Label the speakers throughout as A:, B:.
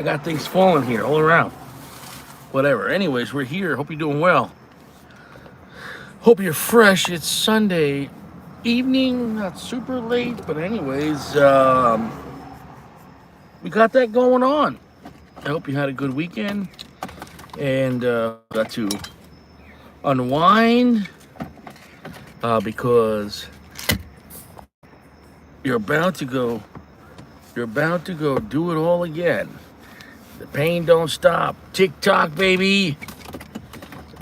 A: I got things falling here all around. Whatever. Anyways, we're here. Hope you're doing well. Hope you're fresh. It's Sunday evening, not super late, but anyways, we got that going on. I hope you had a good weekend and got to unwind because you're about to go. You're about to go do it all again. The pain don't stop. TikTok, baby.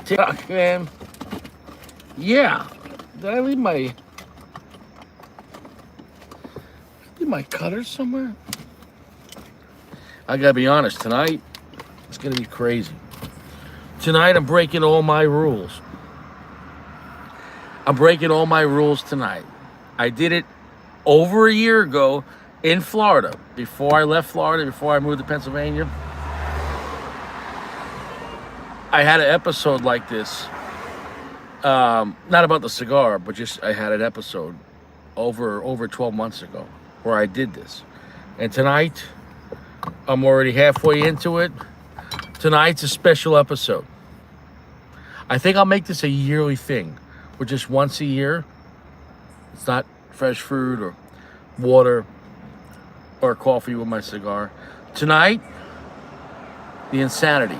A: TikTok, man. Yeah. Did I leave my cutter somewhere? I gotta be honest, tonight it's gonna be crazy. Tonight I'm breaking all my rules. I'm breaking all my rules tonight. I did it over a year ago in Florida. Before I left Florida, before I moved to Pennsylvania, I had an episode like this. Not about the cigar, but just I had an episode over 12 months ago where I did this. And tonight, I'm already halfway into it. Tonight's a special episode. I think I'll make this a yearly thing, where just once a year, it's not fresh fruit or water or coffee with my cigar. Tonight, the insanity.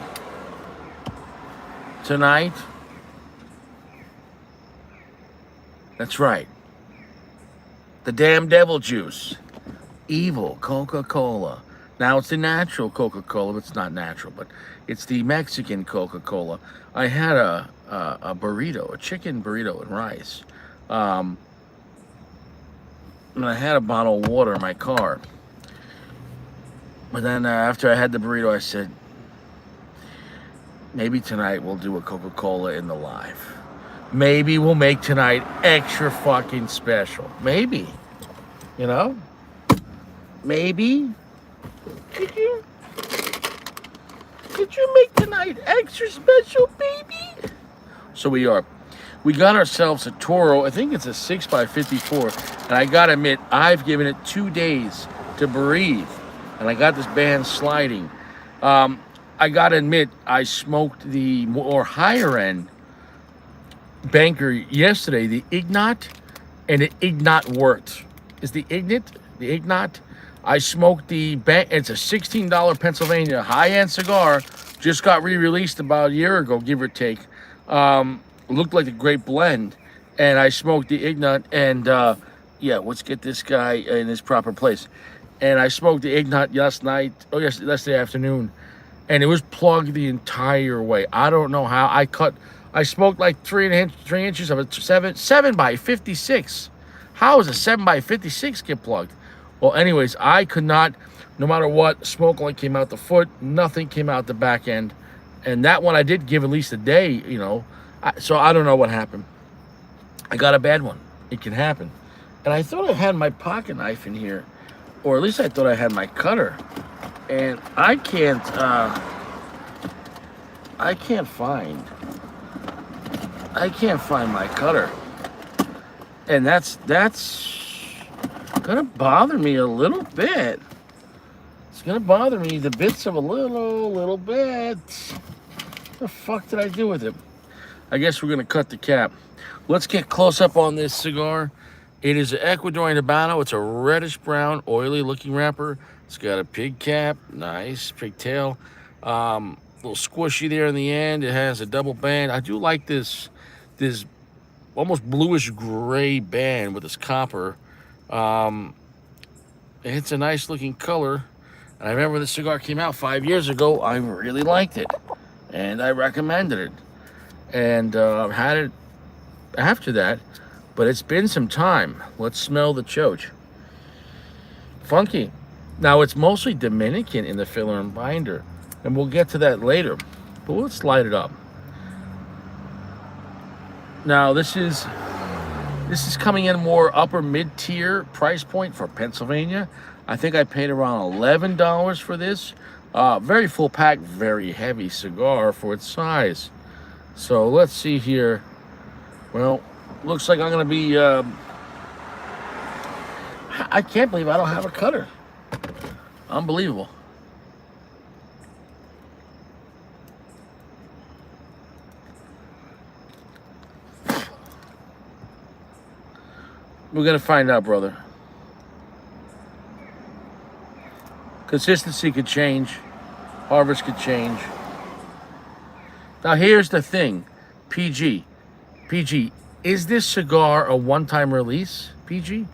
A: Tonight, that's right, the damn devil juice. Evil Coca-Cola. Now it's the natural Coca-Cola. It's not natural, but it's the Mexican Coca-Cola. I had a burrito, a chicken burrito and rice. And I had a bottle of water in my car. But then after I had the burrito, I said, maybe tonight we'll do a Coca-Cola in the live. Maybe we'll make tonight extra fucking special. Maybe. You know? Maybe. Could you make tonight extra special, baby? So we are. We got ourselves a Toro. I think it's a 6x54. And I gotta admit, I've given it 2 days to breathe. And I got this band sliding. I gotta admit, I smoked the more higher end banker yesterday, the Ignat, and the Ignat worked. Is the Ignat? I smoked the it's a $16 Pennsylvania high-end cigar. Just got re-released about a year ago, give or take. Looked like a great blend. And I smoked the Ignat, and yeah, let's get this guy in his proper place. And I smoked the Ignat yesterday afternoon, and it was plugged the entire way. I don't know how. I smoked like 3 inches of a 7 by 56. How does a 7 by 56 get plugged? Well, anyways, I could not, no matter what, smoke only came out the foot, nothing came out the back end. And that one I did give at least a day, you know. So I don't know what happened. I got a bad one. It can happen. And I thought I had my pocket knife in here, or at least I thought I had my cutter. And I can't find my cutter. And that's gonna bother me a little bit. It's gonna bother me the bits of a little bit. What the fuck did I do with it? I guess we're gonna cut the cap. Let's get close up on this cigar. It is an Ecuadorian Habano. It's a reddish brown, oily looking wrapper. It's got a pig cap, nice pigtail. Little squishy there in the end. It has a double band. I do like this almost bluish gray band with this copper. It's a nice looking color. And I remember when this cigar came out 5 years ago, I really liked it. And I recommended it. And I've had it after that. But it's been some time. Let's smell the choach. Funky. Now it's mostly Dominican in the filler and binder. And we'll get to that later. But let's light it up. Now this is coming in more upper mid-tier price point for Pennsylvania. I think I paid around $11 for this. Very full pack, very heavy cigar for its size. So let's see here. Well, looks like I'm gonna be I can't believe I don't have a cutter. Unbelievable. We're going to find out, brother. Consistency could change. Harvest could change. Now, here's the thing. PG. PG, is this cigar a one-time release, PG?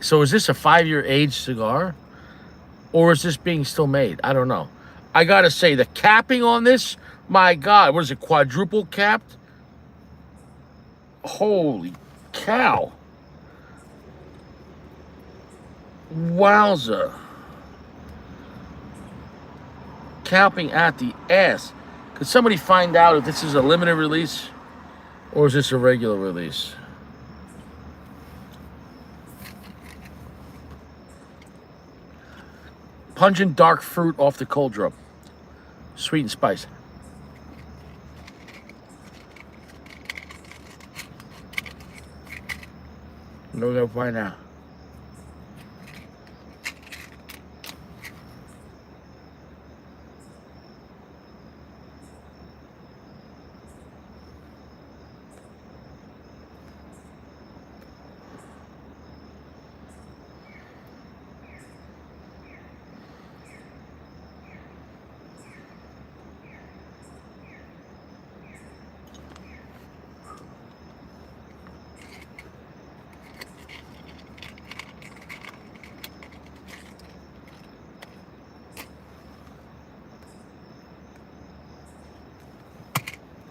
A: So is this a 5-year aged cigar? Or is this being still made? I don't know. I got to say, the capping on this, my God, what is it, quadruple capped? Holy cow. Wowza. Capping at the ass. Could somebody find out if this is a limited release or is this a regular release? Pungent dark fruit off the cold drum. Sweet and spice. We're gonna find out.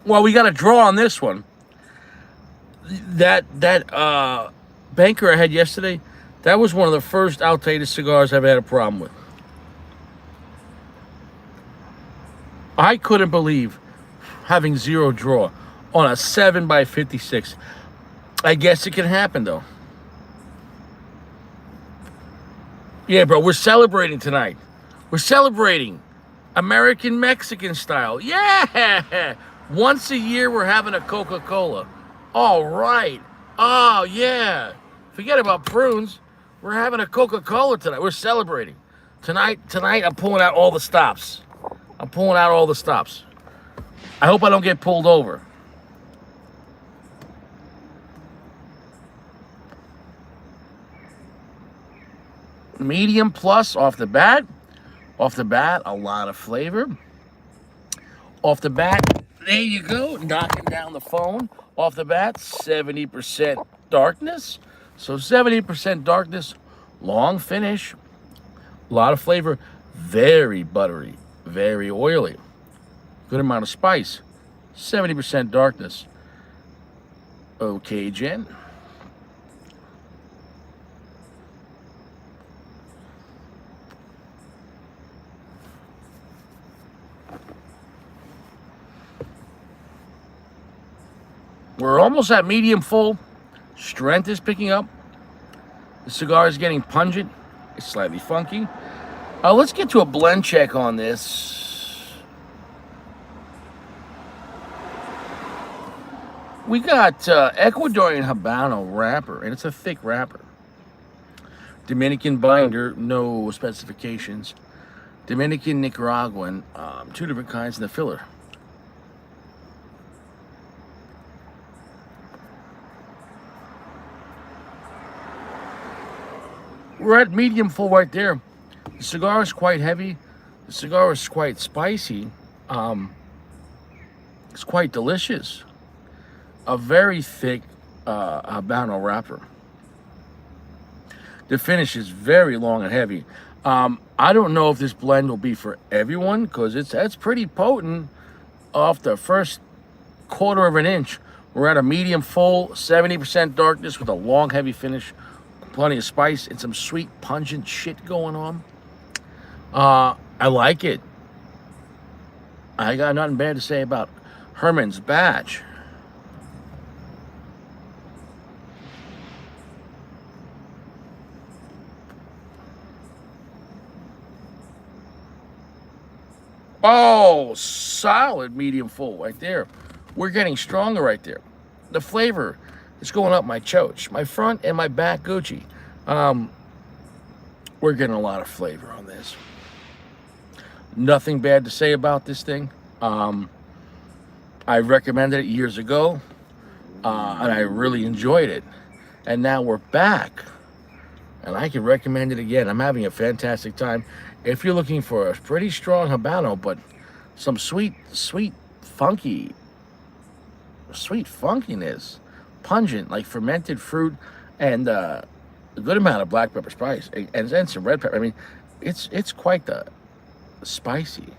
A: Well, we got a draw on this one. That banker I had yesterday, that was one of the first outdated cigars I've had a problem with. I couldn't believe having zero draw on a 7x56. I guess it can happen though. Yeah, bro, we're celebrating tonight. We're celebrating American Mexican style. Yeah! Once a year, we're having a Coca-Cola. All right. Oh, yeah. Forget about prunes. We're having a Coca-Cola tonight. We're celebrating. Tonight, I'm pulling out all the stops. I'm pulling out all the stops. I hope I don't get pulled over. Medium plus off the bat. Off the bat, a lot of flavor. Off the bat, there you go, knocking down the phone. Off the bat, 70% darkness. So 70% darkness, long finish, a lot of flavor, very buttery, very oily. Good amount of spice, 70% darkness. Okay, Jen. We're almost at medium full. Strength is picking up. The cigar is getting pungent. It's slightly funky. Let's get to a blend check on this. We got Ecuadorian Habano wrapper, and it's a thick wrapper. Dominican binder, no specifications. Dominican, Nicaraguan, two different kinds in the filler. We're at medium full right there. The cigar is quite heavy. The cigar is quite spicy. It's quite delicious. A very thick Habano wrapper. The finish is very long and heavy. I don't know if this blend will be for everyone because that's pretty potent off the first quarter of an inch. We're at a medium full, 70% darkness with a long heavy finish. Plenty of spice and some sweet pungent shit going on. I like it. I got nothing bad to say about Herman's batch. Oh, solid medium full right there. We're getting stronger right there. The flavor is going up my choach, my front and my back Gucci. We're getting a lot of flavor on this. Nothing bad to say about this thing. I recommended it years ago, and I really enjoyed it. and now we're back. And I can recommend it again. I'm having a fantastic time. If you're looking for a pretty strong Habano, but some sweet funkiness, pungent, like fermented fruit, and a good amount of black pepper spice, and some red pepper. I mean, it's quite the spicy.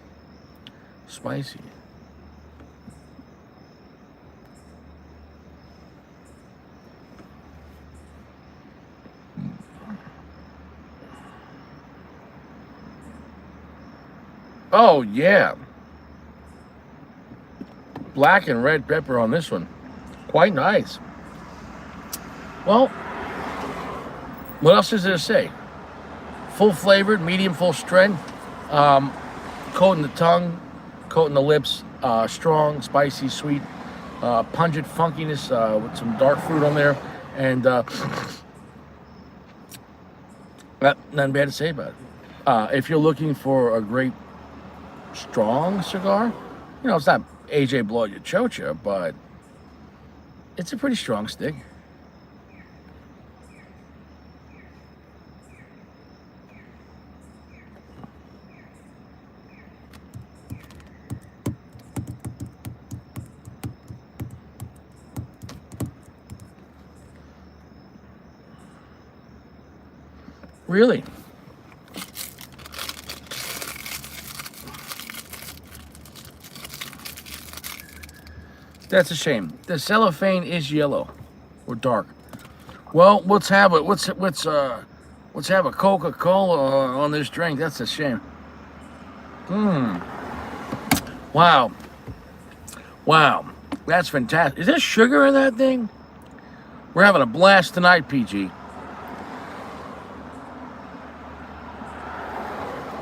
A: Oh yeah, black and red pepper on this one, quite nice. Well, what else is there to say? Full flavored, medium full strength, coating the tongue, coating the lips, strong, spicy, sweet, pungent funkiness with some dark fruit on there, and nothing bad to say about it. If you're looking for a great strong cigar, it's not AJ Blow Your Chocha, but it's a pretty strong stick. Really? That's a shame. The cellophane is yellow or dark. Well, let's have a Coca-Cola on this drink. That's a shame. Wow. That's fantastic. Is there sugar in that thing? We're having a blast tonight, PG.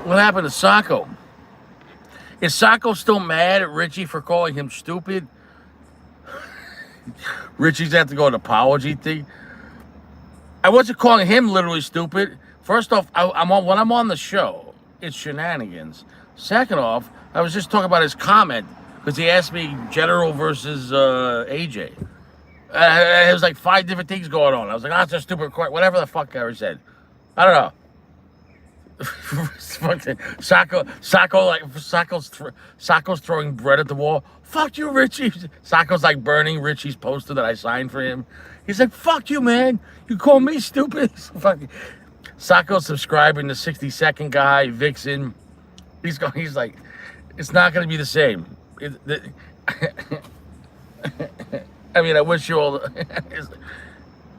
A: What happened to Sacco? Is Sacco still mad at Richie for calling him stupid? Richie's have to go an apology thing. I wasn't calling him literally stupid. First off, when I'm on the show, it's shenanigans. Second off, I was just talking about his comment because he asked me General versus AJ. There was like 5 different things going on. I was like, that's a stupid question. Whatever the fuck I said. I don't know. Sacco's throwing bread at the wall. Fuck you, Richie. Sacco's like burning Richie's poster that I signed for him. He's like, fuck you, man. You call me stupid? Sacco's subscribing to 60-second guy, Vixen. He's like, it's not going to be the same. I mean, I wish you all.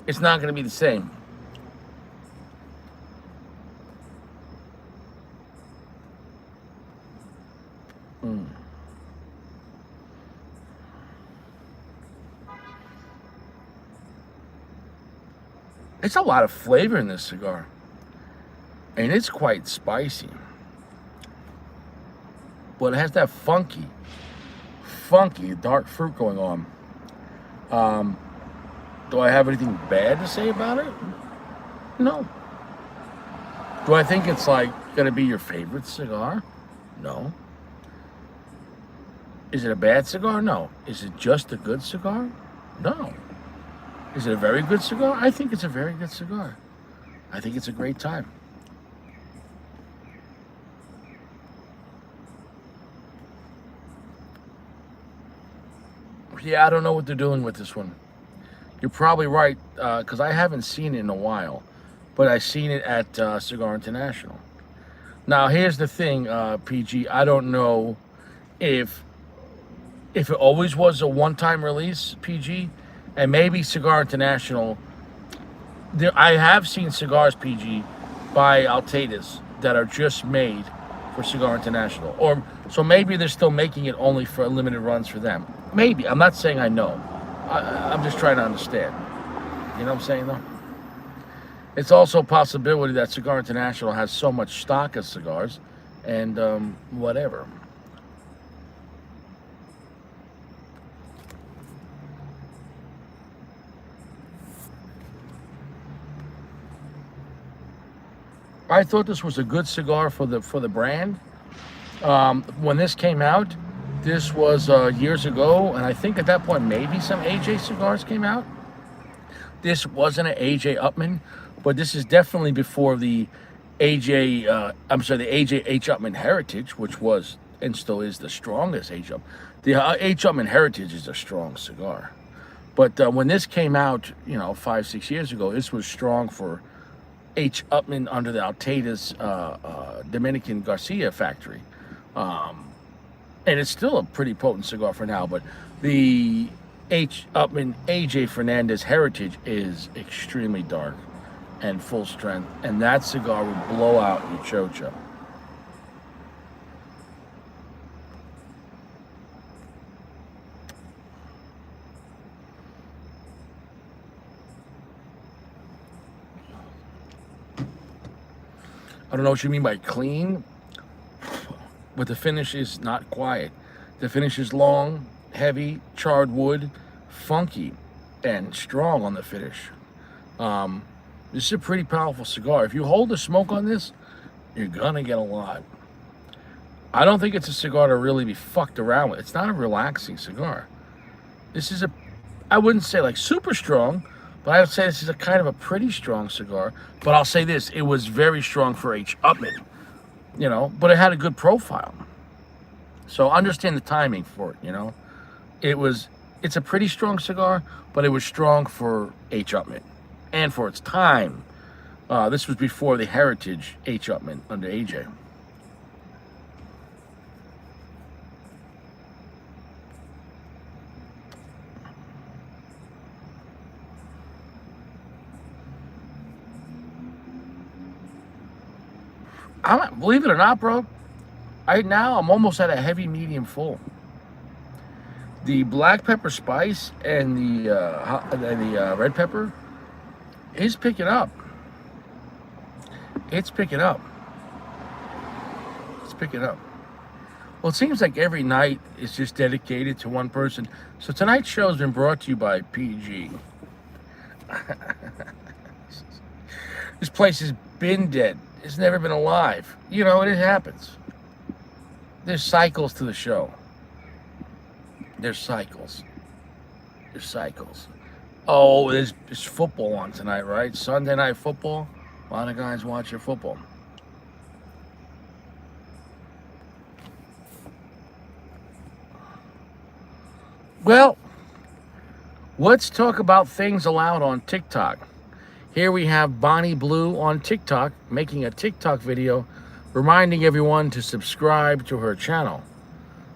A: It's not going to be the same. It's a lot of flavor in this cigar, and it's quite spicy, but it has that funky dark fruit going on. Do I have anything bad to say about it? No. Do I think it's like gonna be your favorite cigar? No. Is it a bad cigar? No. Is it just a good cigar? No. Is it a very good cigar? I think it's a very good cigar. I think it's a great time. Yeah, I don't know what they're doing with this one. You're probably right, because I haven't seen it in a while, but I've seen it at Cigar International. Now, here's the thing, PG. I don't know if it always was a one-time release, PG, and maybe Cigar International. I have seen cigars, PG, by Altadas that are just made for Cigar International, so maybe they're still making it only for limited runs for them. Maybe. I'm not saying I know. I'm just trying to understand. You know what I'm saying, though? It's also a possibility that Cigar International has so much stock of cigars and whatever. I thought this was a good cigar for the brand. When this came out, this was years ago, and I think at that point maybe some AJ cigars came out. This wasn't an AJ Upmann, but this is definitely before the AJ. The AJ H Upmann Heritage, which was and still is the strongest H Upmann. The H Upmann Heritage is a strong cigar, but when this came out, 5-6 years ago, this was strong for H Upmann under the Altea's Dominican Garcia factory. And it's still a pretty potent cigar for now, but the H. Upmann AJ Fernandez Heritage is extremely dark and full strength, and that cigar would blow out your chocha. I don't know what you mean by clean, but the finish is not quiet. The finish is long, heavy, charred wood, funky, and strong on the finish. This is a pretty powerful cigar. If you hold the smoke on this, you're gonna get a lot. I don't think it's a cigar to really be fucked around with. It's not a relaxing cigar. This is I wouldn't say like super strong, but I would say this is a kind of a pretty strong cigar. But I'll say this, it was very strong for H. Upmann, but it had a good profile. So understand the timing for it, It's a pretty strong cigar, but it was strong for H. Upmann and for its time. This was before the Heritage H. Upmann under AJ. Believe it or not, bro, I'm almost at a heavy medium full. The black pepper spice and the red pepper is picking up. It's picking up. It's picking up. Well, it seems like every night is just dedicated to one person. So tonight's show has been brought to you by PG. This place has been dead. It's never been alive. And it happens. There's cycles to the show. There's cycles. Oh, there's football on tonight, right? Sunday night football. A lot of guys watch your football. Well, let's talk about things allowed on TikTok. Here we have Bonnie Blue on TikTok making a TikTok video reminding everyone to subscribe to her channel.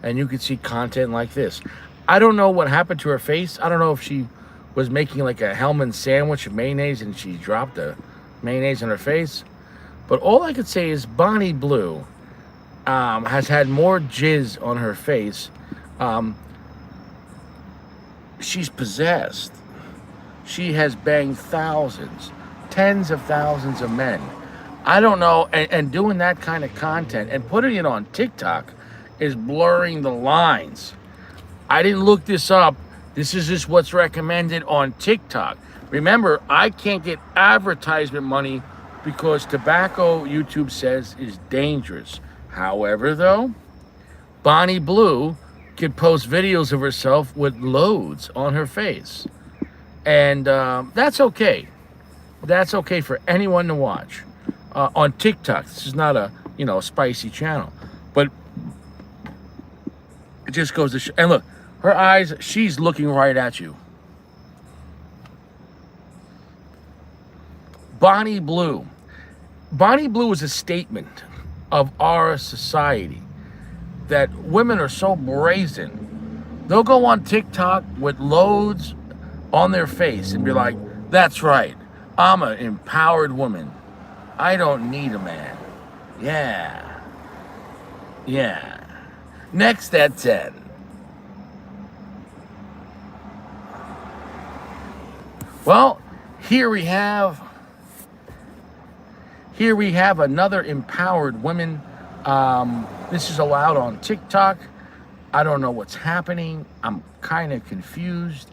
A: And you can see content like this. I don't know what happened to her face. I don't know if she was making like a Herman sandwich of mayonnaise and she dropped the mayonnaise on her face. But all I could say is Bonnie Blue has had more jizz on her face. She's possessed. She has banged thousands, tens of thousands of men. I don't know, and doing that kind of content and putting it on TikTok is blurring the lines. I didn't look this up. This is just what's recommended on TikTok. Remember, I can't get advertisement money because tobacco, YouTube says, is dangerous. However, though, Bonnie Blue could post videos of herself with loads on her face. And that's okay. That's okay for anyone to watch. On TikTok, this is not a, spicy channel. But it just goes to show. And look, her eyes, she's looking right at you. Bonnie Blue. Bonnie Blue is a statement of our society that women are so brazen. They'll go on TikTok with loads on their face and be like, that's right, I'm an empowered woman. I don't need a man. Yeah. Next at 10. Well, here we have another empowered woman. This is allowed on TikTok. I don't know what's happening. I'm kind of confused.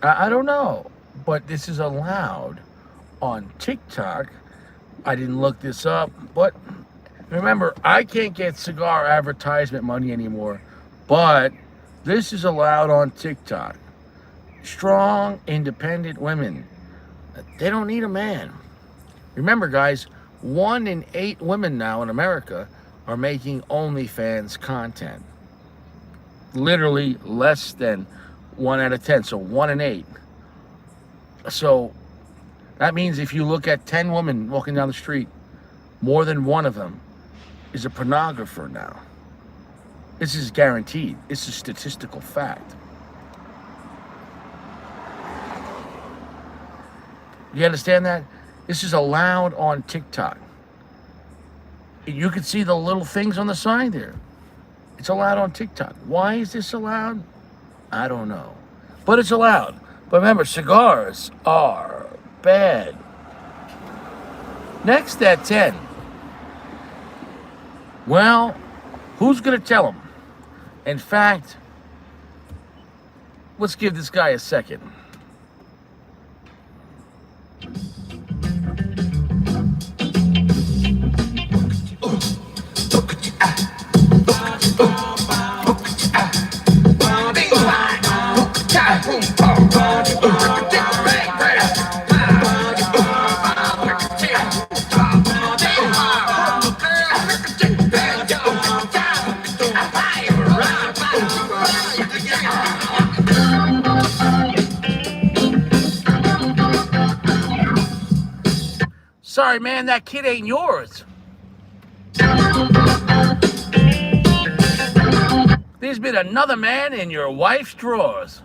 A: I don't know, but this is allowed on TikTok. I didn't look this up, but remember, I can't get cigar advertisement money anymore, but this is allowed on TikTok. Strong, independent women. They don't need a man. Remember, guys, 1 in 8 women now in America are making OnlyFans content. Literally less than 1 out of 10. So 1 in 8. So that means if you look at 10 women walking down the street, more than one of them is a pornographer now. This is guaranteed. It's a statistical fact. You understand that? This is allowed on TikTok. You can see the little things on the side there. It's allowed on TikTok. Why is this allowed? I don't know. But it's allowed. But remember, cigars are bad. Next at 10. Well, who's going to tell them? In fact, let's give this guy a second. Sorry, man, that kid ain't yours. There's been another man in your wife's drawers.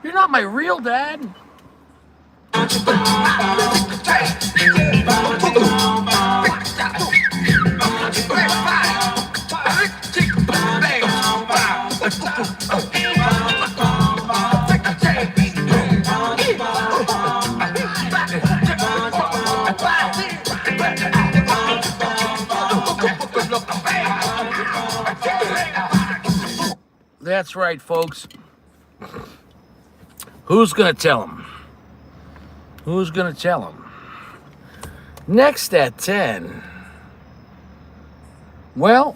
A: You're not my real dad. That's right, folks. Who's going to tell him? Who's going to tell him? Next at 10. Well,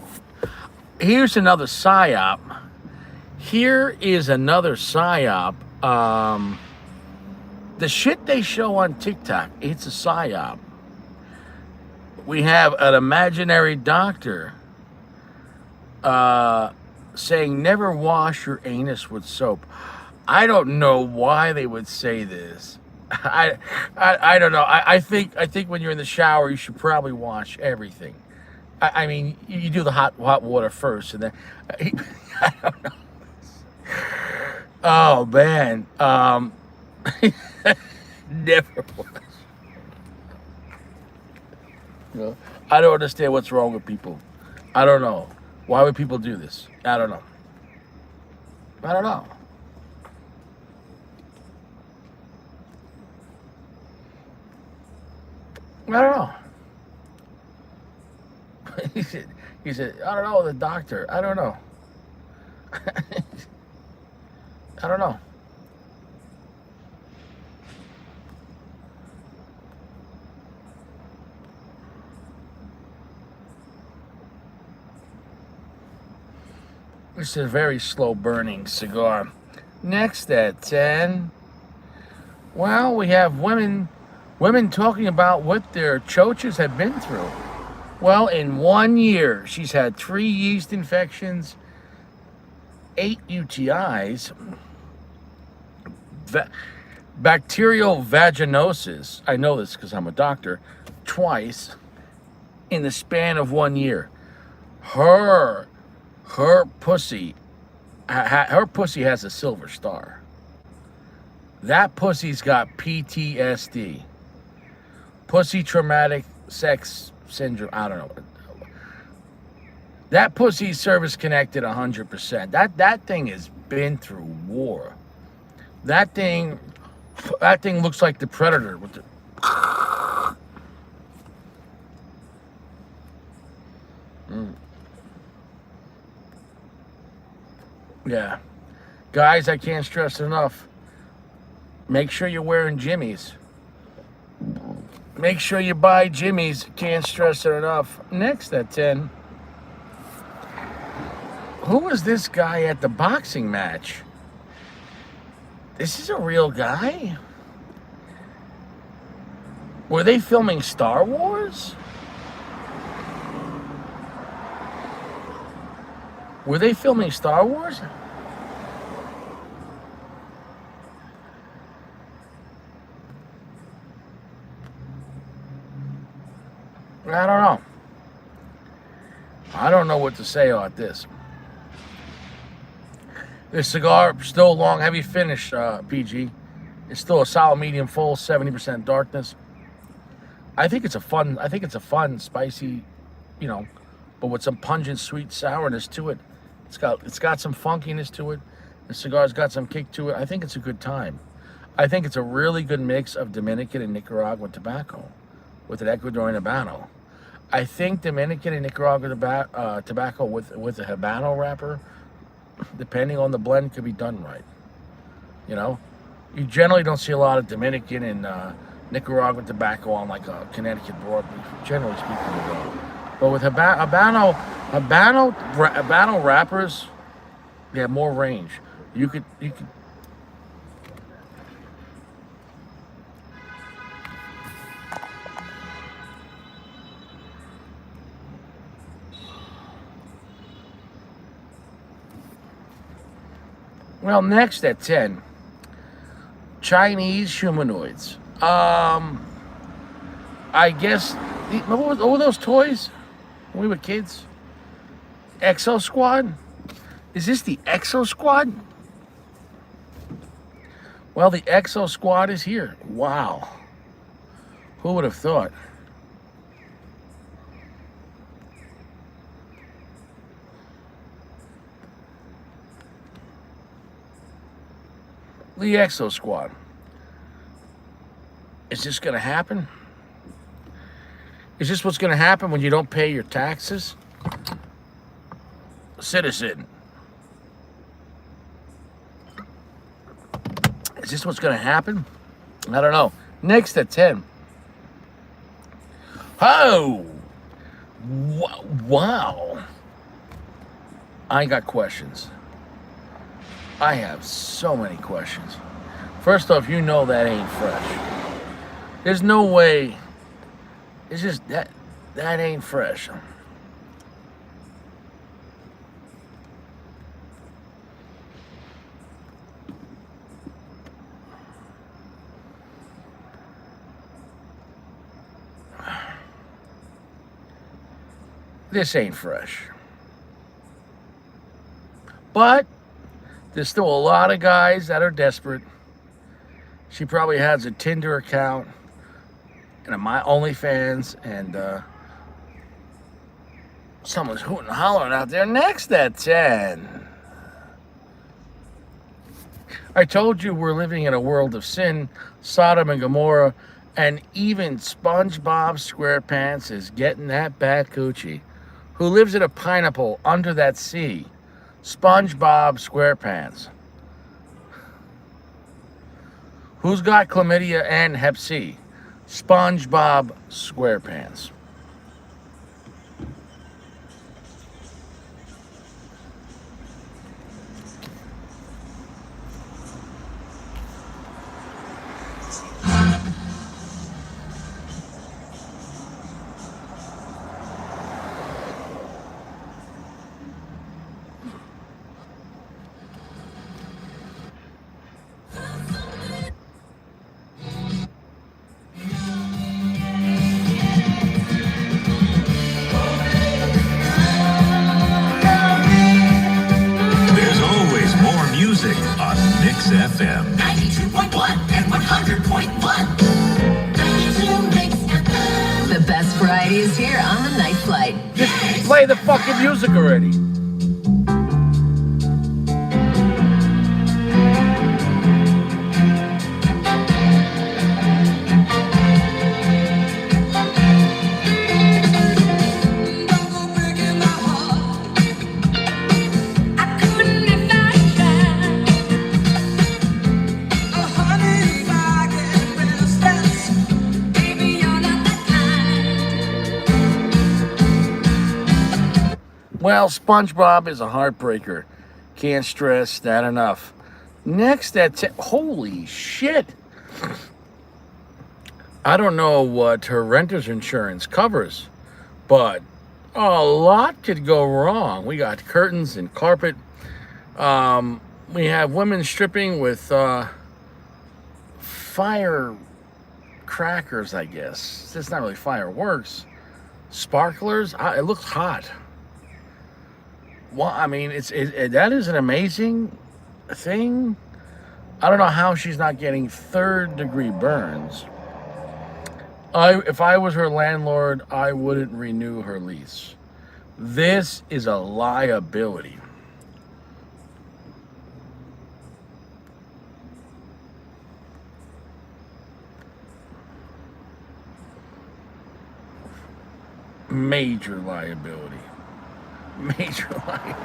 A: here's another psyop. Here is another psyop. The shit they show on TikTok, it's a psyop. We have an imaginary doctor saying never wash your anus with soap. I don't know why they would say this. I don't know. I think when you're in the shower, you should probably wash everything. I mean, you do the hot water first, and then I don't know. Oh man, never wash. You know, I don't understand what's wrong with people. I don't know. Why would people do this? I don't know. I don't know. I don't know. he said, I don't know, the doctor. I don't know. I don't know. This is a very slow burning cigar. Next at 10. Well, we have women talking about what their choches have been through. Well, in 1 year, she's had 3 yeast infections, 8 UTIs, bacterial vaginosis. I know this because I'm a doctor. Twice in the span of 1 year. Her pussy has a silver star. That pussy's got PTSD. Pussy traumatic sex syndrome. I don't know. That pussy's service connected 100%. That thing has been through war. That thing looks like the Predator with the. Yeah. Guys, I can't stress enough. Make sure you're wearing Jimmy's. Make sure you buy Jimmy's. Can't stress it enough. Next at 10. Who was this guy at the boxing match? This is a real guy? Were they filming Star Wars? Were they filming Star Wars? I don't know. I don't know what to say about this. This cigar, still long, heavy finish, PG. It's still a solid medium full, 70% darkness. I think it's a fun, spicy, but with some pungent, sweet sourness to it. It's got some funkiness to it. The cigar's got some kick to it. I think it's a good time. I think it's a really good mix of Dominican and Nicaraguan tobacco with an Ecuadorian Habano. I think Dominican and Nicaraguan tobacco with a Habano wrapper, depending on the blend, could be done right. You generally don't see a lot of Dominican and Nicaraguan tobacco on like a Connecticut broadleaf. Generally speaking, you don't. But with Habano wrappers, they have more range. You could. Well, next at 10, Chinese humanoids. I guess, what were those toys when we were kids? Exo Squad? Is this the Exo Squad? Well, the Exo Squad is here. Wow. Who would have thought? The Exo Squad. Is this going to happen? Is this what's going to happen when you don't pay your taxes? Citizen. Is this what's going to happen? I don't know. Next at 10. Oh! Wow. I got questions. I have so many questions. First off, that ain't fresh. There's no way. It's just that ain't fresh. This ain't fresh. But there's still a lot of guys that are desperate. She probably has a Tinder account and a My OnlyFans, and someone's hooting and hollering out there. Next at 10. I told you we're living in a world of sin, Sodom and Gomorrah, and even SpongeBob SquarePants is getting that bad coochie. Who lives in a pineapple under that sea? SpongeBob SquarePants. Who's got chlamydia and hep C? SpongeBob SquarePants.
B: FM 92.1 and 100.1. 92 Mix FM. The best variety is here on the Night Flight.
A: Play the fucking music already. Well, SpongeBob is a heartbreaker. Can't stress that enough. Next, holy shit. I don't know what her renter's insurance covers, but a lot could go wrong. We got curtains and carpet. We have women stripping with firecrackers, I guess. It's not really fireworks. Sparklers. It looks hot. Well, I mean, that is an amazing thing. I don't know how she's not getting third-degree burns. If I was her landlord, I wouldn't renew her lease. This is a liability. Major liability. Major liability.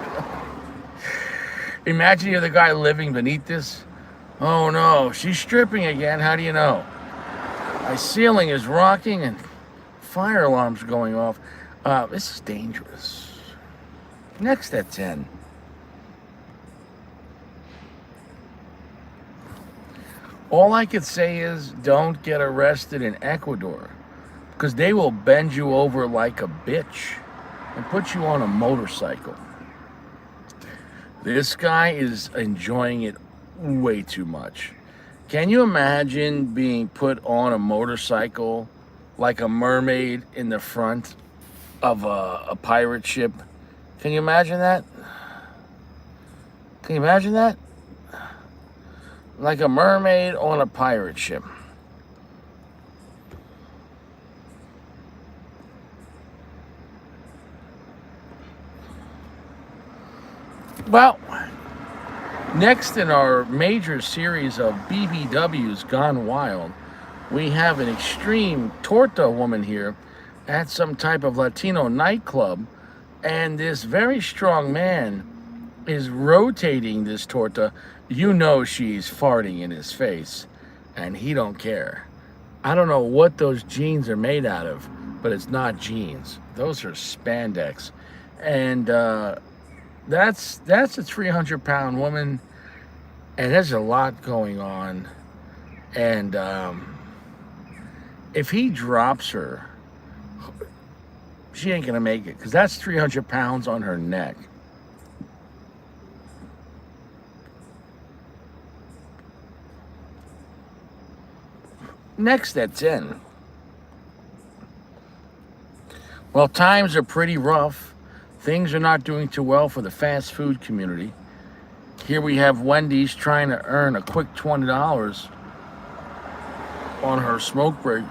A: Imagine you're the guy living beneath this. Oh no, she's stripping again. How do you know? My ceiling is rocking and fire alarms going off. This is dangerous. Next at 10. All I could say is don't get arrested in Ecuador, because they will bend you over like a bitch and put you on a motorcycle. This guy is enjoying it way too much. Can you imagine being put on a motorcycle like a mermaid in the front of a pirate ship? Can you imagine that? Can you imagine that? Like a mermaid on a pirate ship. Well, next in our major series of BBWs Gone Wild, we have an extreme torta woman here at some type of Latino nightclub, and this very strong man is rotating this torta. You know she's farting in his face, and he don't care. I don't know what those jeans are made out of, but it's not jeans. Those are spandex. And that's a 300-pound woman, and there's a lot going on. And if he drops her, she ain't gonna make it, because that's 300 pounds on her neck. Next at 10. Well, times are pretty rough. Things are not doing too well for the fast food community. Here we have Wendy's trying to earn a quick $20 on her smoke break.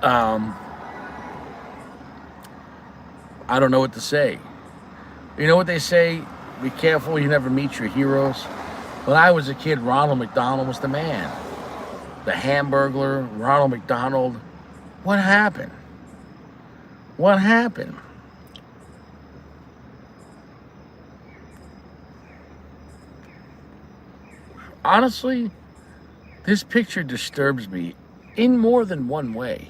A: I don't know what to say. You know what they say? Be careful you never meet your heroes. When I was a kid, Ronald McDonald was the man. The Hamburglar, Ronald McDonald. What happened? What happened? Honestly, this picture disturbs me in more than one way.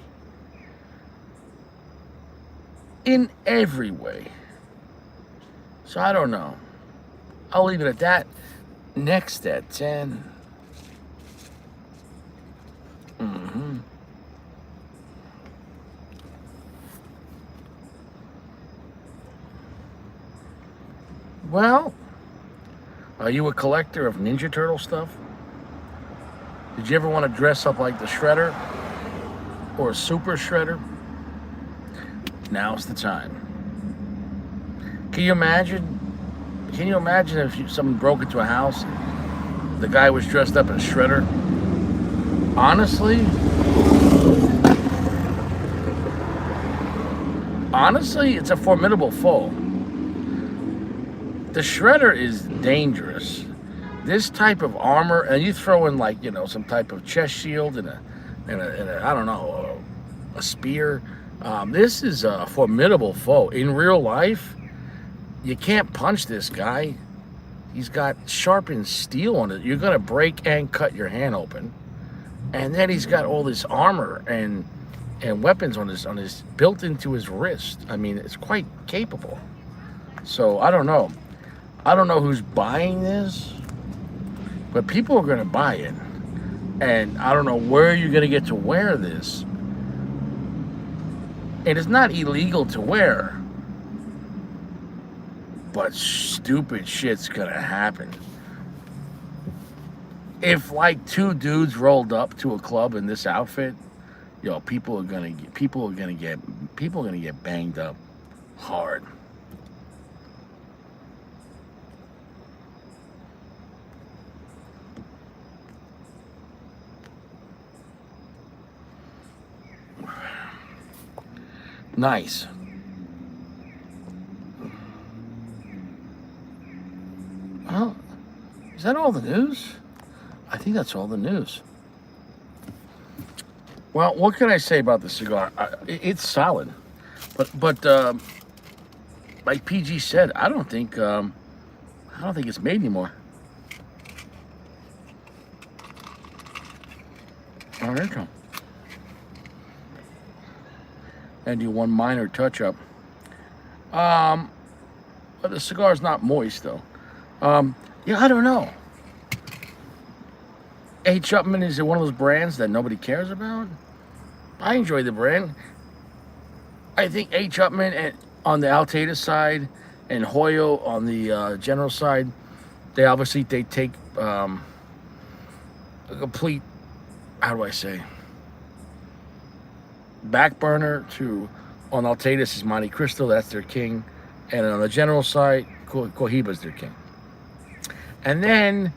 A: In every way. So I don't know. I'll leave it at that. Next at 10. Well, are you a collector of Ninja Turtle stuff? Did you ever want to dress up like the Shredder or a Super Shredder? Now's the time. Can you imagine if someone broke into a house, the guy was dressed up as Shredder? Honestly, honestly, it's a formidable foe. The Shredder is dangerous. This type of armor, and you throw in like some type of chest shield and I don't know, a spear. This is a formidable foe. In real life, you can't punch this guy. He's got sharpened steel on it. You're gonna break and cut your hand open. And then he's got all this armor and weapons on his built into his wrist. I mean, it's quite capable. So I don't know. I don't know who's buying this, but people are gonna buy it. And I don't know where you're gonna get to wear this. And it's not illegal to wear, but stupid shit's gonna happen. If like two dudes rolled up to a club in this outfit, people are gonna get banged up hard. Nice. Well, is that all the news? I think that's all the news. Well, what can I say about the cigar? It's solid, but like PG said, I don't think it's made anymore. All right, come. And do one minor touch up. But the cigar's not moist though. Yeah, I don't know. H. Upmann is one of those brands that nobody cares about. I enjoy the brand. I think H. Upmann on the Altadis side and Hoyo on the General side, they take a complete, how do I say, back burner to, on Altadis is Monte Cristo, that's their king, and on the General side, Cohiba's their king. And then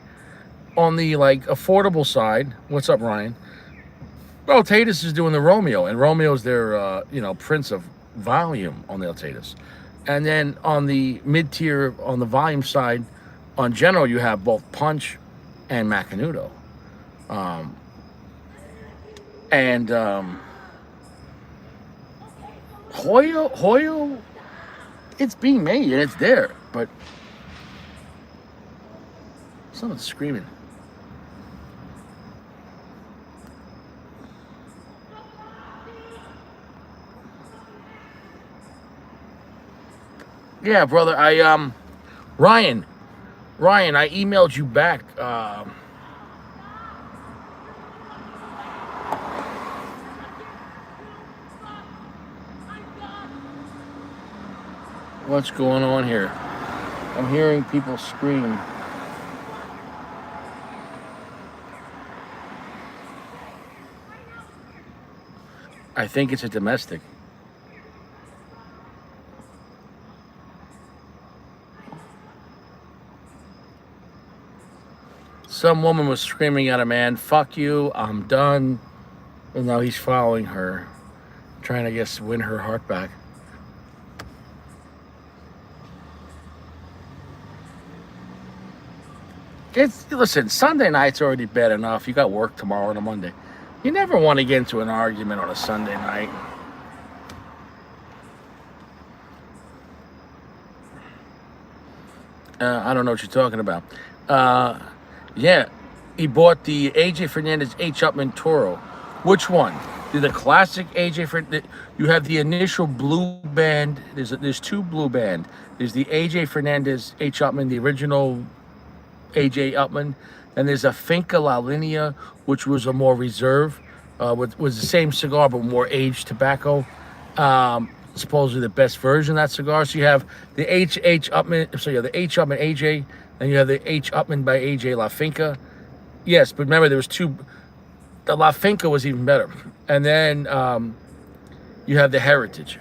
A: on the like affordable side, what's up, Ryan? Altadis is doing the Romeo, and Romeo's their prince of volume on the Altadis. And then on the mid-tier, on the volume side, on General, you have both Punch and Macanudo. Hoyo, it's being made and it's there, but someone's screaming. Yeah, brother, Ryan, I emailed you back. What's going on here? I'm hearing people scream. I think it's a domestic. Some woman was screaming at a man, "Fuck you, I'm done." And now he's following her, trying to, I guess, win her heart back. Listen, Sunday night's already bad enough. You got work tomorrow and a Monday. You never want to get into an argument on a Sunday night. I don't know what you're talking about. Yeah, he bought the AJ Fernandez H. Upmann Toro. Which one? The classic AJ Fernandez. You have the initial blue band. There's two blue band. There's the AJ Fernandez H. Upmann, the original AJ Upmann, and there's a Finca La Linea, which was a more reserve, was the same cigar but more aged tobacco. Supposedly the best version of that cigar. So you have the H. Upmann, so you have the H. Upmann AJ, and you have the H. Upmann by AJ La Finca. Yes, but remember there was two. The La Finca was even better, and then you have the Heritage.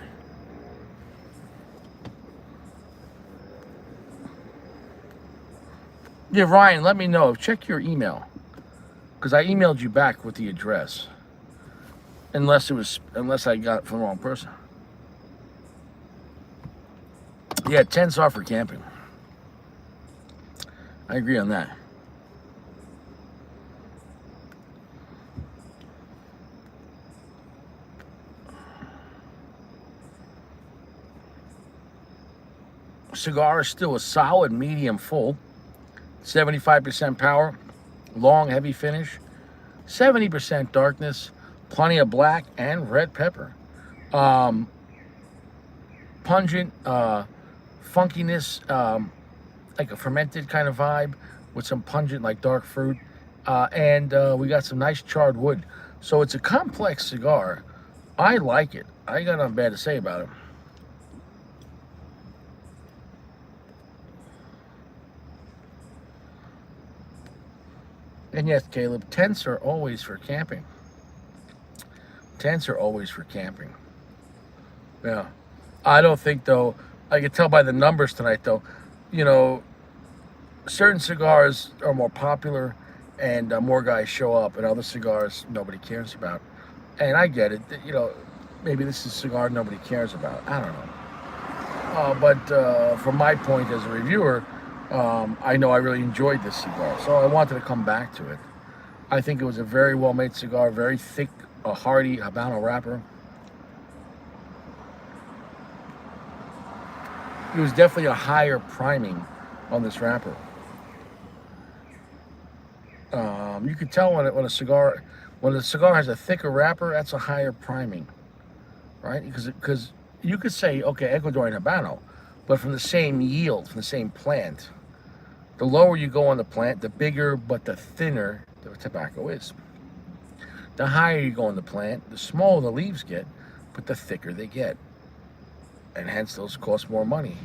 A: Yeah, Ryan, let me know. Check your email, because I emailed you back with the address. Unless I got it from the wrong person. Yeah, tents are for camping. I agree on that. Cigar is still a solid medium full, 75% power, long heavy finish, 70% darkness, plenty of black and red pepper. Um, Pungent funkiness, like a fermented kind of vibe with some pungent like dark fruit. And we got some nice charred wood. So it's a complex cigar. I like it. I got nothing bad to say about it. And yes, Caleb, tents are always for camping. Tents are always for camping. Yeah. I don't think, though, I can tell by the numbers tonight, though, you know, certain cigars are more popular and more guys show up, and other cigars nobody cares about. And I get it. Maybe this is a cigar nobody cares about. I don't know. But from my point as a reviewer, I know I really enjoyed this cigar, so I wanted to come back to it. I think it was a very well-made cigar, very thick, a hearty Habano wrapper. It was definitely a higher priming on this wrapper. You could tell when a cigar has a thicker wrapper, that's a higher priming, right? Because you could say, okay, Ecuadorian Habano, but from the same yield, from the same plant. The lower you go on the plant, the bigger but the thinner the tobacco is. The higher you go on the plant, the smaller the leaves get, but the thicker they get. And hence those cost more money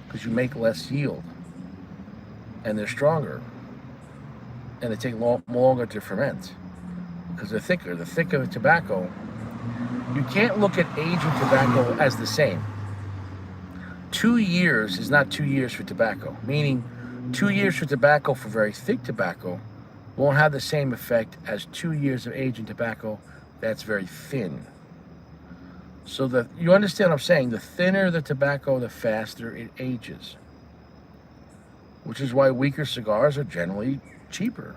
A: because you make less yield. And they're stronger. And they take longer to ferment because they're thicker. The thicker the tobacco, you can't look at aging tobacco as the same. 2 years is not 2 years for tobacco, meaning 2 years for tobacco for very thick tobacco won't have the same effect as 2 years of aging tobacco that's very thin. So you understand what I'm saying? The thinner the tobacco, the faster it ages. Which is why weaker cigars are generally cheaper.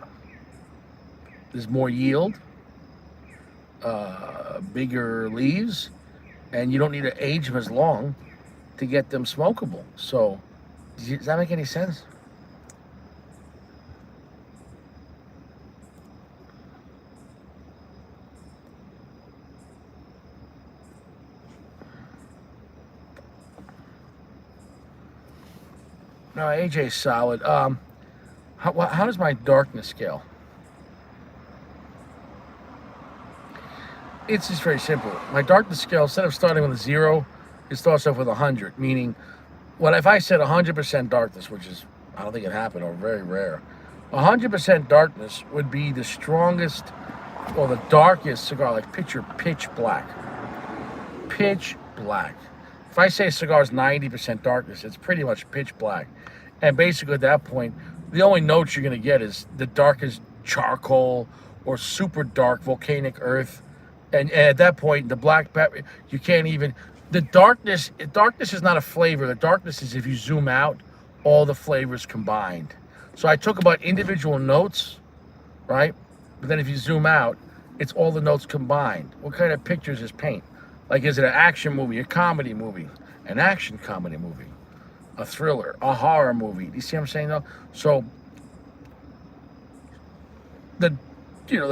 A: There's more yield, bigger leaves, and you don't need to age them as long to get them smokable. So, does that make any sense? No, AJ's solid. How does my darkness scale? It's just very simple. My darkness scale, instead of starting with a 0, it starts off with 100, meaning, if I said 100% darkness, which is, I don't think it happened, or very rare, 100% darkness would be the strongest, or the darkest cigar, like picture pitch black. Pitch black. If I say a cigar is 90% darkness, it's pretty much pitch black. And basically at that point, the only notes you're going to get is the darkest charcoal or super dark volcanic earth. And at that point, the black pepper, you can't even, the darkness is not a flavor. The darkness is, if you zoom out, all the flavors combined. So I took about individual notes, right? But then if you zoom out, it's all the notes combined. What kind of pictures is paint? Like, is it an action movie, a comedy movie, an action comedy movie, a thriller, a horror movie? Do you see what I'm saying, though? So, the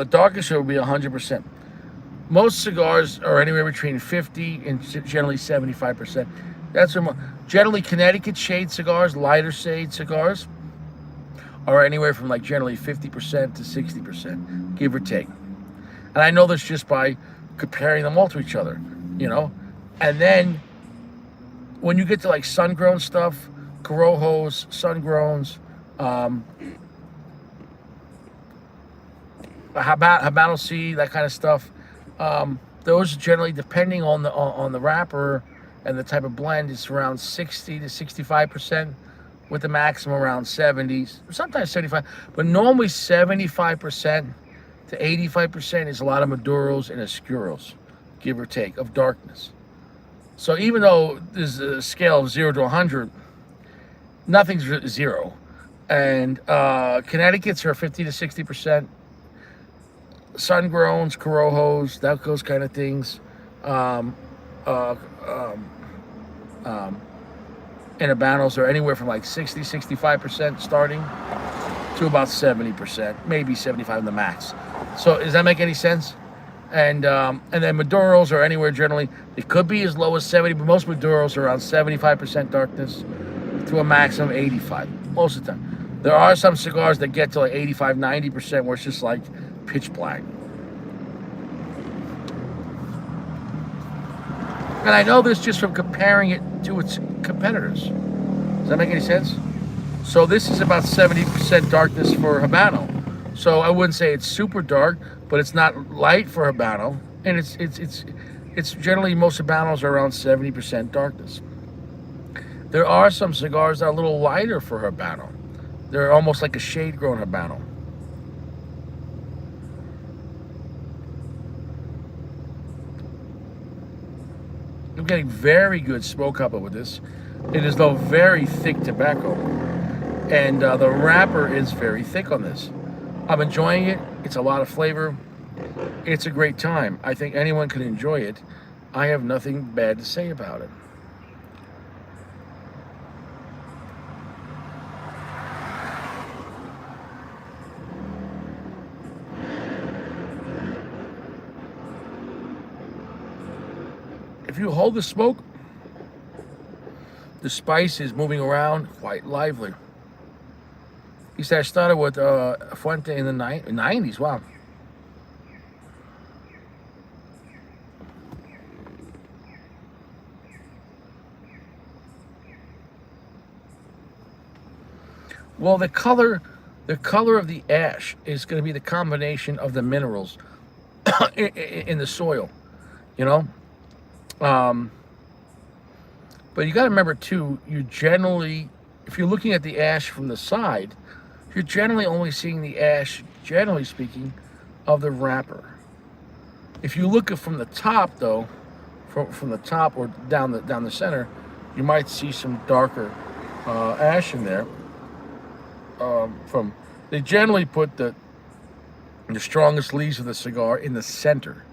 A: darkest would be 100%. Most cigars are anywhere between 50 and generally 75%. That's generally Connecticut shade cigars, lighter shade cigars, are anywhere from like generally 50% to 60%, give or take. And I know this just by comparing them all to each other, And then when you get to like sun-grown stuff, Corojos, sun-growns, Habano C, that kind of stuff, those generally, depending on the wrapper and the type of blend, it's around 60 to 65%, with the maximum around 70, sometimes 75, but normally 75% to 85% is a lot of Maduros and Oscuros, give or take, of darkness. So even though there's a scale of 0 to 100, Nothing's zero. And Connecticut's are 50 to 60%. Sun growns, corojos, those kind of things. Um, uh, um, um, and Habanos are anywhere from like 60, 65% starting to about 70%, maybe 75 the max. So does that make any sense? And then Maduros are anywhere generally. It could be as low as 70, but most Maduros are around 75% darkness to a maximum of 85 most of the time. There are some cigars that get to like 85, 90% where it's just like pitch black. And I know this just from comparing it to its competitors. Does that make any sense? So this is about 70% darkness for Habano. So I wouldn't say it's super dark, but it's not light for Habano. And it's generally, most Habanos are around 70% darkness. There are some cigars that are a little lighter for Habano. They're almost like a shade-grown Habano. I'm getting very good smoke up with this. It is though very thick tobacco, and the wrapper is very thick on this. I'm enjoying it. It's a lot of flavor. It's a great time. I think anyone can enjoy it. I have nothing bad to say about it. If you hold the smoke, the spice is moving around quite lively. He said I started with Fuente in the 90s. Wow. Well, the color of the ash is going to be the combination of the minerals in the soil, you know. But you got to remember too, you generally, if you're looking at the ash from the side, you're generally only seeing the ash, generally speaking, of the wrapper. If you look from the top, though, from the top or down the center, you might see some darker ash in there. They generally put the strongest leaves of the cigar in the center.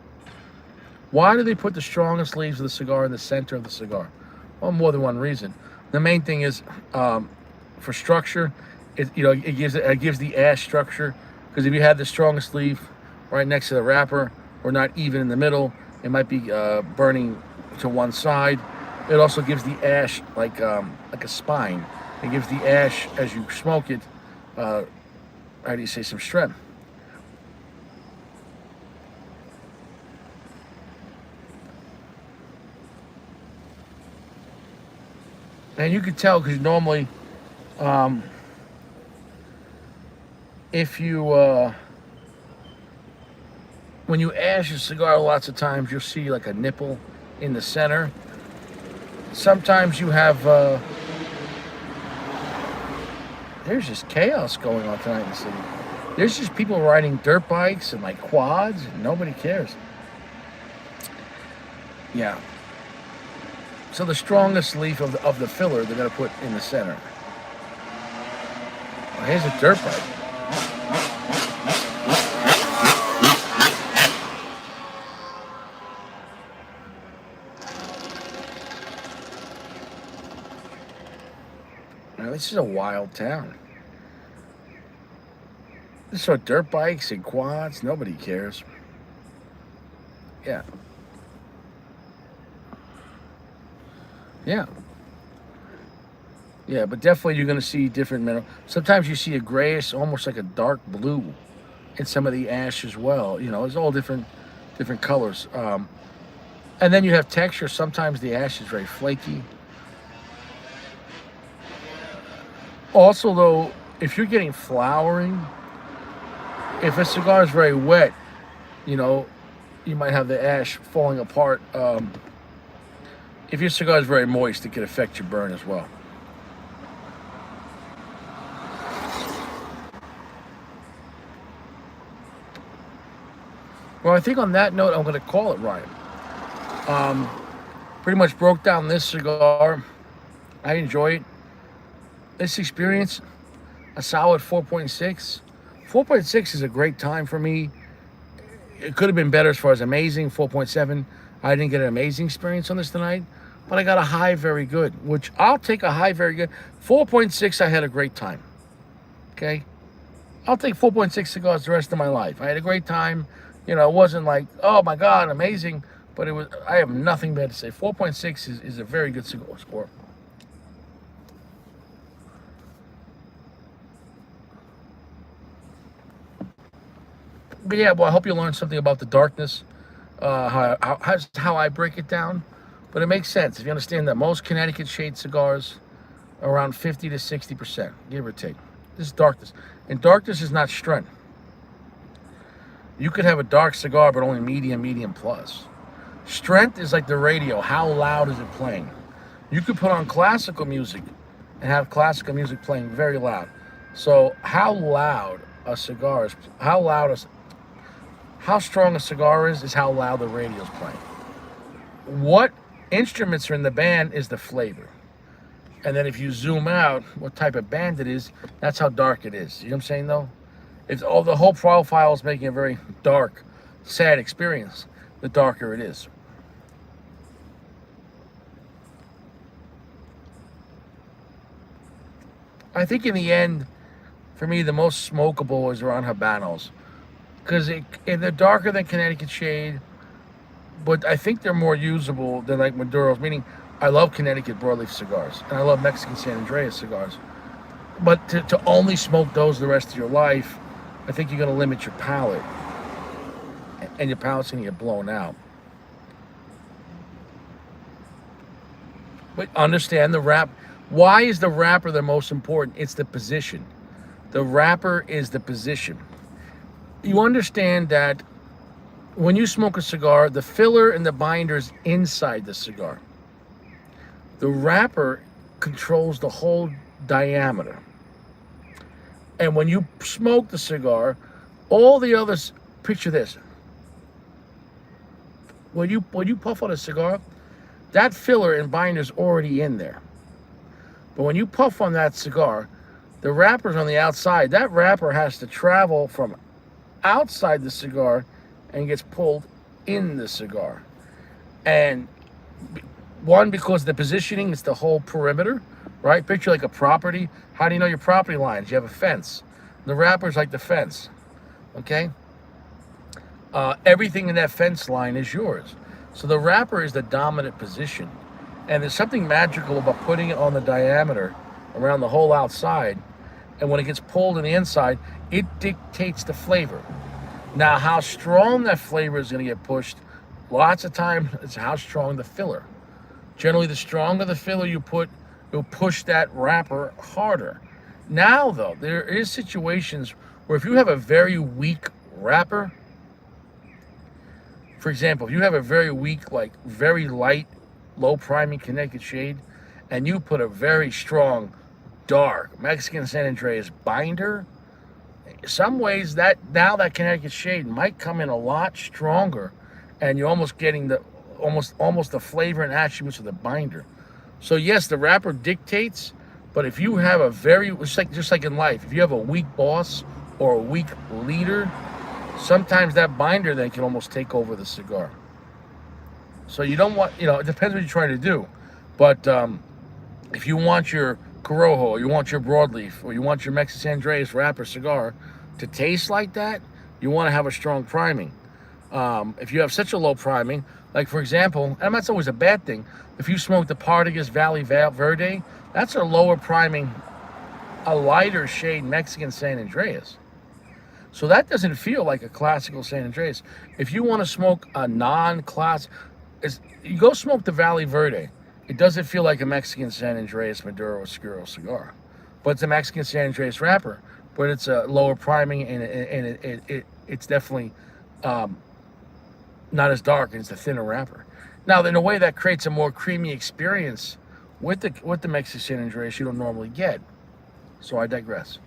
A: Why do they put the strongest leaves of the cigar in the center of the cigar? Well, more than one reason. The main thing is for structure. It gives the ash structure, because if you had the strongest leaf right next to the wrapper or not even in the middle, it might be burning to one side. It also gives the ash like a spine. It gives the ash, as you smoke it, how do you say, some strength. And you can tell because normally, if you, when you ash a cigar, lots of times you'll see like a nipple in the center. Sometimes you have, there's just chaos going on tonight in the city. There's just people riding dirt bikes and like quads, and nobody cares. Yeah. So the strongest leaf of the filler they're going to put in the center. Well, here's a dirt bike. Now, this is a wild town. This is dirt bikes and quads. Nobody cares. Yeah. Yeah. Yeah, but definitely you're going to see different mineral. Sometimes you see a grayish, almost like a dark blue in some of the ash as well. You know, it's all different colors. And then you have texture. Sometimes the ash is very flaky. Also, though, if you're getting flowering, if a cigar is very wet, you know, you might have the ash falling apart. If your cigar is very moist, it could affect your burn as well. Well, I think on that note, I'm going to call it, Ryan. Pretty much broke down this cigar. I enjoy it. This experience, a solid 4.6. 4.6 is a great time for me. It could have been better as far as amazing. 4.7. I didn't get an amazing experience on this tonight, but I got a high very good, which I'll take a high very good. 4.6, I had a great time. Okay? I'll take 4.6 cigars the rest of my life. I had a great time. You know, it wasn't like, oh my God, amazing, but it was. I have nothing bad to say. 4.6 is a very good cigar score. But yeah, well, I hope you learned something about the darkness, how I break it down. But it makes sense if you understand that most Connecticut shade cigars are around 50 to 60%, give or take. This is darkness. And darkness is not strength. You could have a dark cigar, but only medium plus. Strength is like the radio. How loud is it playing? You could put on classical music and have classical music playing very loud. So how loud a cigar is, how strong a cigar is how loud the radio is playing. What instruments are in the band is the flavor. And then if you zoom out what type of band it is, that's how dark it is. You know what I'm saying though? If the whole profile is making a very dark, sad experience, the darker it is. I think in the end, for me, the most smokable is around Habanos. Because they're darker than Connecticut shade, but I think they're more usable than like Maduros, meaning I love Connecticut broadleaf cigars, and I love Mexican San Andreas cigars. But to only smoke those the rest of your life, I think you're going to limit your palate, and your palate's going to get blown out. But understand the wrap. Why is the wrapper the most important? It's the position. The wrapper is the position. You understand that when you smoke a cigar, the filler and the binder is inside the cigar. The wrapper controls the whole diameter. And when you smoke the cigar, all the others, picture this. When you puff on a cigar, that filler and binder is already in there. But when you puff on that cigar, the wrapper's on the outside. That wrapper has to travel from outside the cigar and gets pulled in the cigar. And one, because the positioning is the whole perimeter, right? Picture like a property. How do you know your property lines? You have a fence. The wrapper's like the fence, okay? Everything in that fence line is yours. So the wrapper is the dominant position. And there's something magical about putting it on the diameter around the whole outside. And when it gets pulled in the inside, it dictates the flavor. Now, how strong that flavor is going to get pushed, lots of times it's how strong the filler. Generally, the stronger the filler you put, you'll push that wrapper harder. Now, though, there is situations where if you have a very weak wrapper, for example, if you have a very weak, like very light, low priming Connecticut shade, and you put a very strong, dark Mexican San Andreas binder, some ways that now that Connecticut shade might come in a lot stronger, and you're almost getting the almost the flavor and attributes of the binder. So yes, the wrapper dictates, but if you have a very, just like in life, if you have a weak boss or a weak leader, sometimes that binder then can almost take over the cigar. So you don't want, it depends what you're trying to do, but if you want your Corojo, or you want your broadleaf, or you want your Mexican San Andreas wrapper cigar to taste like that, you want to have a strong priming. If you have such a low priming, like for example, and that's always a bad thing, if you smoke the Partagas Valley Verde, that's a lower priming, a lighter shade Mexican San Andreas. So that doesn't feel like a classical San Andreas. If you want to smoke a non-class, you go smoke the Valley Verde. It doesn't feel like a Mexican San Andreas Maduro Oscuro cigar, but it's a Mexican San Andreas wrapper. But it's a lower priming, and it's definitely not as dark, and it's a thinner wrapper. Now, in a way, that creates a more creamy experience with the Mexican San Andreas you don't normally get. So I digress.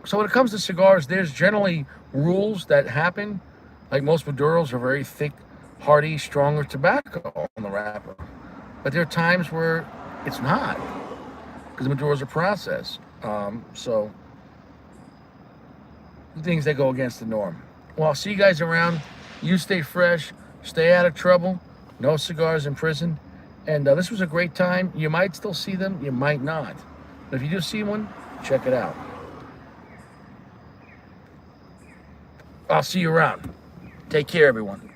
A: So when it comes to cigars, there's generally rules that happen. Like most Maduros are very thick, hearty, stronger tobacco on the wrapper. But there are times where it's not, because the Maduro is a process. So things that go against the norm. Well, I'll see you guys around. You stay fresh, stay out of trouble. No cigars in prison. And this was a great time. You might still see them, you might not. But if you do see one, check it out. I'll see you around. Take care, everyone.